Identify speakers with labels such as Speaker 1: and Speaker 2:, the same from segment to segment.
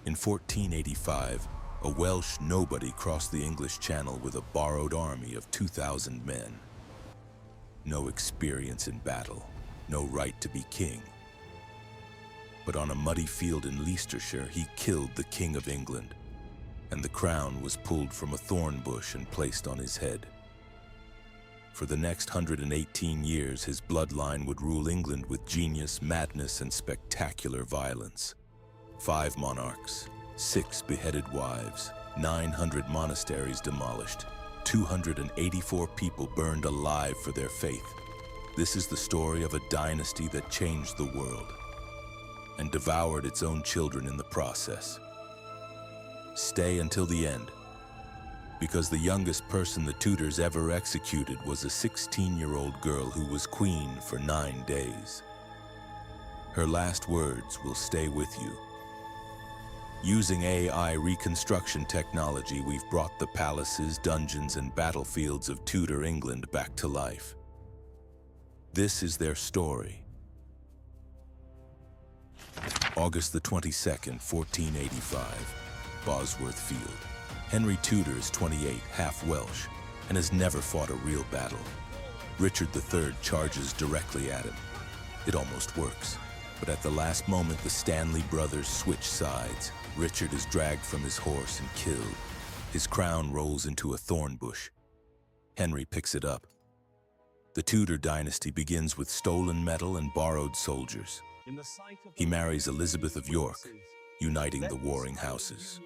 Speaker 1: In 1485, a Welsh nobody crossed the English Channel with a borrowed army of 2,000 men. No experience in battle, no right to be king. But on a muddy field in Leicestershire, he killed the King of England, and the crown was pulled from a thorn bush and placed on his head. For the next 118 years, his bloodline would rule England with genius, madness, and spectacular violence. 5 monarchs, 6 beheaded wives, 900 monasteries demolished, 284 people burned alive for their faith. This is the story of a dynasty that changed the world and devoured its own children in the process. Stay until the end, because the youngest person the Tudors ever executed was a 16-year-old girl who was queen for 9 days. Her last words will stay with you. Using AI reconstruction technology, we've brought the palaces, dungeons, and battlefields of Tudor England back to life. This is their story. August the 22nd, 1485, Bosworth Field. Henry Tudor is 28, half Welsh, and has never fought a real battle. Richard III charges directly at him. It almost works, but at the last moment the Stanley brothers switch sides. Richard is dragged from his horse and killed. His crown rolls into a thorn bush. Henry picks it up. The Tudor dynasty begins with stolen metal and borrowed soldiers. He marries Elizabeth of York, uniting the warring houses.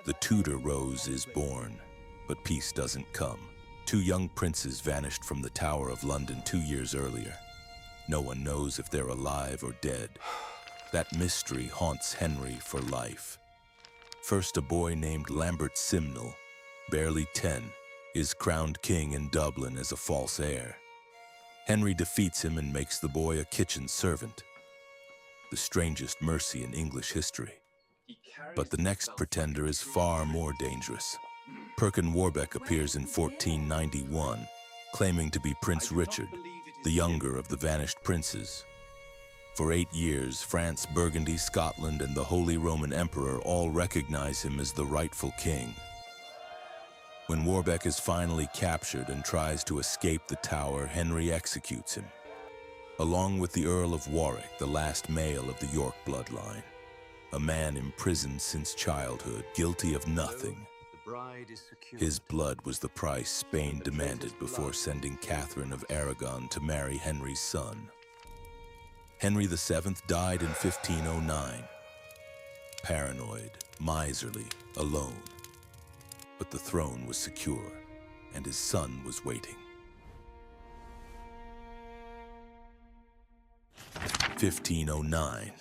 Speaker 1: The Tudor Rose is born, but peace doesn't come. 2 young princes vanished from the Tower of London 2 years earlier. No one knows if they're alive or dead. That mystery haunts Henry for life. First, a boy named Lambert Simnel, barely 10, is crowned king in Dublin as a false heir. Henry defeats him and makes the boy a kitchen servant. The strangest mercy in English history. But the next pretender is far more dangerous. Perkin Warbeck appears in 1491, claiming to be Prince Richard, the younger of the vanished princes. For 8 years, France, Burgundy, Scotland, and the Holy Roman Emperor all recognize him as the rightful king. When Warbeck is finally captured and tries to escape the tower, Henry executes him, along with the Earl of Warwick, the last male of the York bloodline. A man imprisoned since childhood, guilty of nothing. His blood was the price Spain demanded before sending Catherine of Aragon to marry Henry's son. Henry VII died in 1509. Paranoid, miserly, alone. But the throne was secure, and his son was waiting. 1509.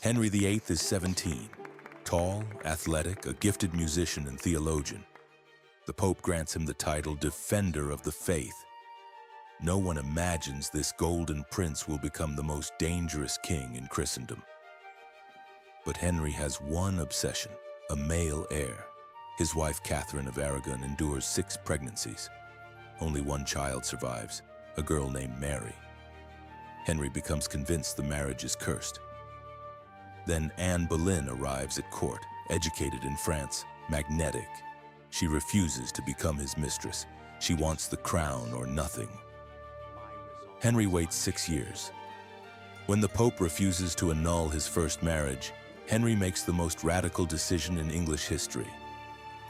Speaker 1: Henry VIII is 17. Tall, athletic, a gifted musician and theologian. The Pope grants him the title Defender of the Faith. No one imagines this golden prince will become the most dangerous king in Christendom. But Henry has one obsession, a male heir. His wife Catherine of Aragon endures 6 pregnancies. Only 1 child survives, a girl named Mary. Henry becomes convinced the marriage is cursed. Then Anne Boleyn arrives at court, educated in France, magnetic. She refuses to become his mistress. She wants the crown or nothing. Henry waits 6 years. When the Pope refuses to annul his first marriage, Henry makes the most radical decision in English history.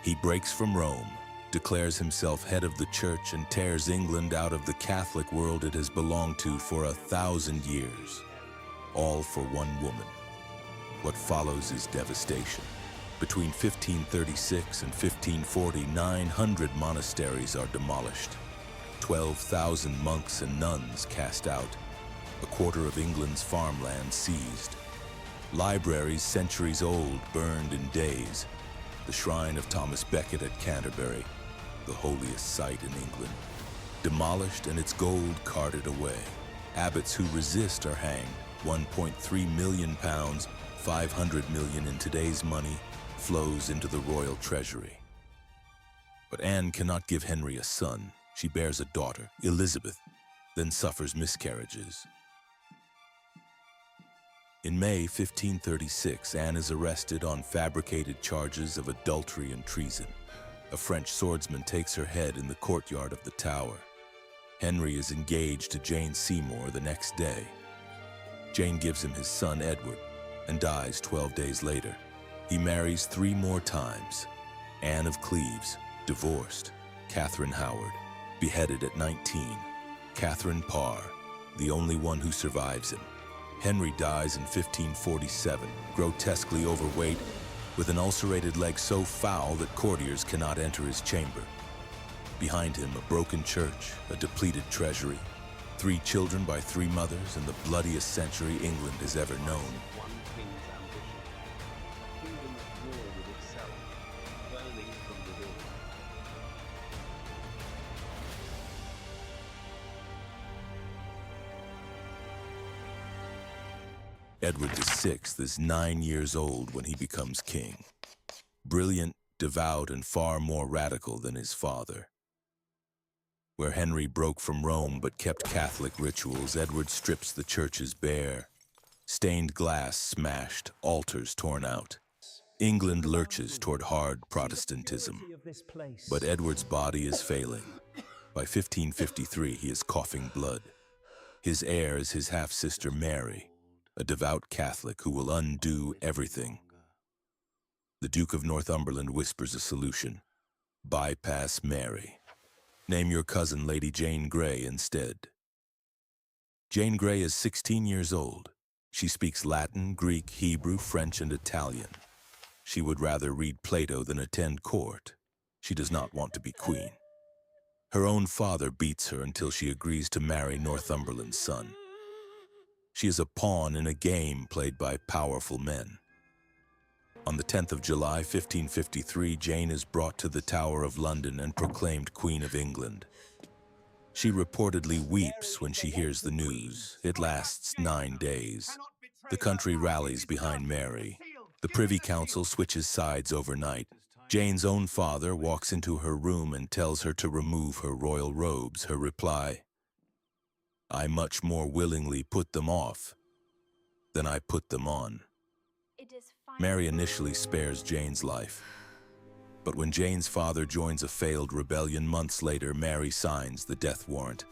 Speaker 1: He breaks from Rome, declares himself head of the church, and tears England out of the Catholic world it has belonged to for 1,000 years. All for one woman. What follows is devastation. Between 1536 and 1540, 900 monasteries are demolished. 12,000 monks and nuns cast out. A quarter of England's farmland seized. Libraries centuries old burned in days. The shrine of Thomas Becket at Canterbury, the holiest site in England, demolished and its gold carted away. Abbots who resist are hanged. 1.3 million pounds, 500 million in today's money, flows into the royal treasury. But Anne cannot give Henry a son. She bears a daughter, Elizabeth, then suffers miscarriages. In May 1536, Anne is arrested on fabricated charges of adultery and treason. A French swordsman takes her head in the courtyard of the Tower. Henry is engaged to Jane Seymour the next day. Jane gives him his son Edward and dies 12 days later. He marries 3 more times. Anne of Cleves, divorced. Catherine Howard, beheaded at 19. Catherine Parr, the only one who survives him. Henry dies in 1547, grotesquely overweight, with an ulcerated leg so foul that courtiers cannot enter his chamber. Behind him, a broken church, a depleted treasury, 3 children by 3 mothers, and the bloodiest century England has ever known.
Speaker 2: One king's ambition, a kingdom at war with itself, burning from within.
Speaker 1: Edward VI is 9 years old when he becomes king. Brilliant, devout, and far more radical than his father. Where Henry broke from Rome but kept Catholic rituals, Edward strips the churches bare. Stained glass smashed, altars torn out. England lurches toward hard Protestantism. But Edward's body is failing. By 1553, he is coughing blood. His heir is his half-sister Mary, a devout Catholic who will undo everything. The Duke of Northumberland whispers a solution. Bypass Mary. Name your cousin Lady Jane Grey instead. Jane Grey is 16 years old. She speaks Latin, Greek, Hebrew, French, and Italian. She would rather read Plato than attend court. She does not want to be queen. Her own father beats her until she agrees to marry Northumberland's son. She is a pawn in a game played by powerful men. On the 10th of July, 1553, Jane is brought to the Tower of London and proclaimed Queen of England. She reportedly weeps when she hears the news. It lasts 9 days. The country rallies behind Mary. The Privy Council switches sides overnight. Jane's own father walks into her room and tells her to remove her royal robes. Her reply, "I much more willingly put them off than I put them on." Mary initially spares Jane's life. But when Jane's father joins a failed rebellion months later, Mary signs the death warrant.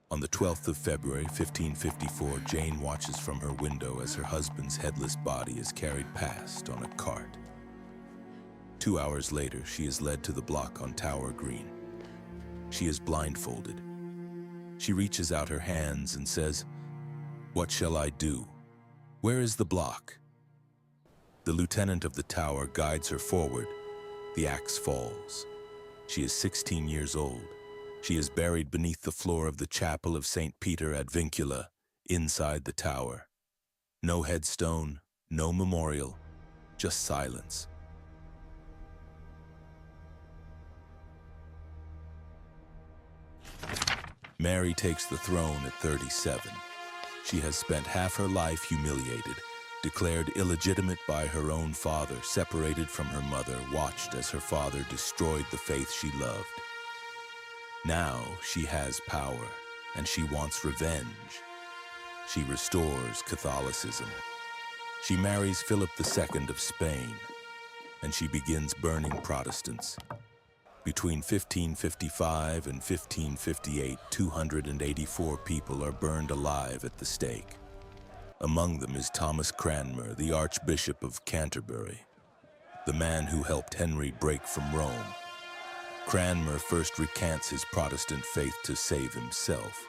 Speaker 1: On the 12th of February, 1554, Jane watches from her window as her husband's headless body is carried past on a cart. 2 hours later, she is led to the block on Tower Green. She is blindfolded. She reaches out her hands and says, "What shall I do? Where is the block?" The lieutenant of the tower guides her forward. The axe falls. She is 16 years old. She is buried beneath the floor of the chapel of St. Peter ad Vincula, inside the tower. No headstone, no memorial, just silence. Mary takes the throne at 37. She has spent half her life humiliated, declared illegitimate by her own father, separated from her mother, watched as her father destroyed the faith she loved. Now she has power, and she wants revenge. She restores Catholicism. She marries Philip II of Spain, and she begins burning Protestants. Between 1555 and 1558, 284 people are burned alive at the stake. Among them is Thomas Cranmer, the Archbishop of Canterbury, the man who helped Henry break from Rome. Cranmer first recants his Protestant faith to save himself,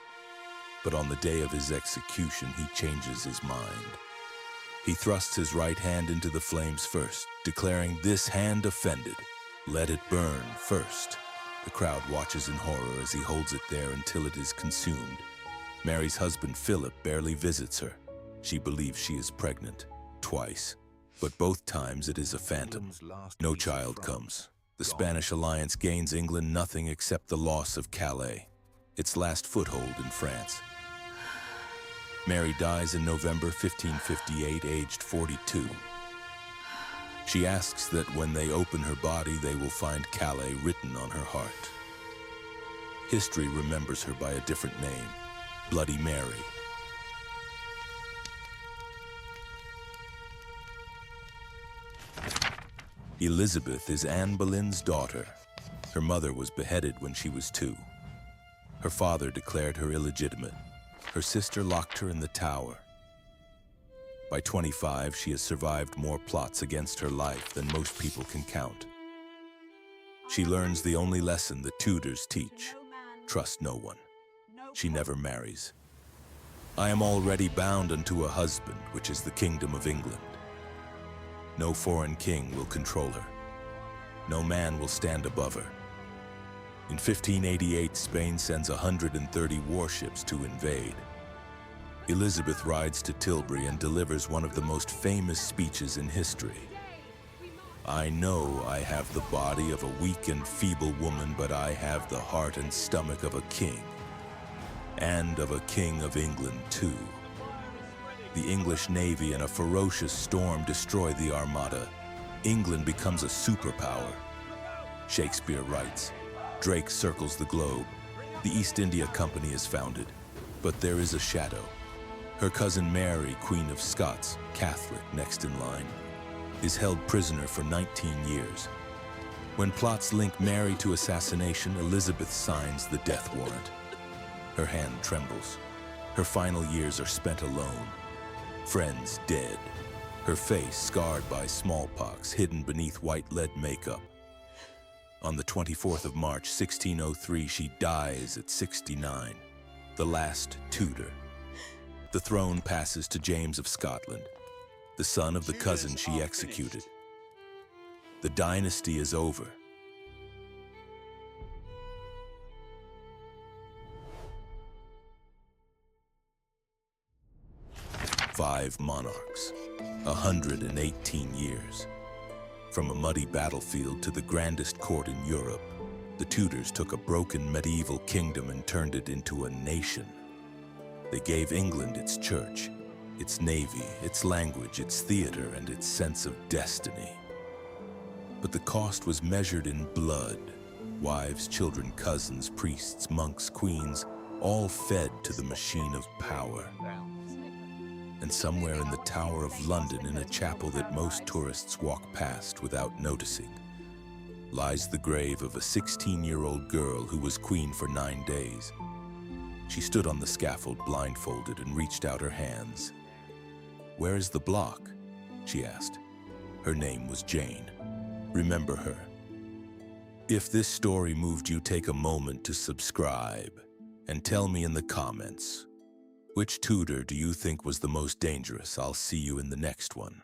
Speaker 1: but on the day of his execution, he changes his mind. He thrusts his right hand into the flames first, declaring, "This hand offended. Let it burn first." The crowd watches in horror as he holds it there until it is consumed. Mary's husband, Philip, barely visits her. She believes she is pregnant, twice, but both times it is a phantom. No child comes. The Spanish alliance gains England nothing except the loss of Calais, its last foothold in France. Mary dies in November 1558, aged 42. She asks that when they open her body, they will find Calais written on her heart. History remembers her by a different name, Bloody Mary. Elizabeth is Anne Boleyn's daughter. Her mother was beheaded when she was 2. Her father declared her illegitimate. Her sister locked her in the Tower. By 25, she has survived more plots against her life than most people can count. She learns the only lesson the Tudors teach: trust no one. She never marries. I am already bound unto a husband, which is the kingdom of England. No foreign king will control her. No man will stand above her. In 1588, Spain sends 130 warships to invade. Elizabeth rides to Tilbury and delivers one of the most famous speeches in history. I know I have the body of a weak and feeble woman, but I have the heart and stomach of a king. And of a king of England, too. The English navy in a ferocious storm destroy the Armada. England becomes a superpower. Shakespeare writes, Drake circles the globe. The East India Company is founded. But there is a shadow. Her cousin Mary, Queen of Scots, Catholic next in line, is held prisoner for 19 years. When plots link Mary to assassination, Elizabeth signs the death warrant. Her hand trembles. Her final years are spent alone. Friends dead. Her face scarred by smallpox, hidden beneath white lead makeup. On the 24th of March, 1603, she dies at 69, the last Tudor. The throne passes to James of Scotland, the son of the cousin she executed. The dynasty is over. 5 monarchs, 118 years. From a muddy battlefield to the grandest court in Europe, the Tudors took a broken medieval kingdom and turned it into a nation. They gave England its church, its navy, its language, its theater, and its sense of destiny. But the cost was measured in blood. Wives, children, cousins, priests, monks, queens, all fed to the machine of power. And somewhere in the Tower of London, in a chapel that most tourists walk past without noticing, lies the grave of a 16-year-old girl who was queen for 9 days. She stood on the scaffold blindfolded and reached out her hands. "Where is the block?" she asked. Her name was Jane. Remember her. If this story moved you, take a moment to subscribe and tell me in the comments, which Tudor do you think was the most dangerous? I'll see you in the next one.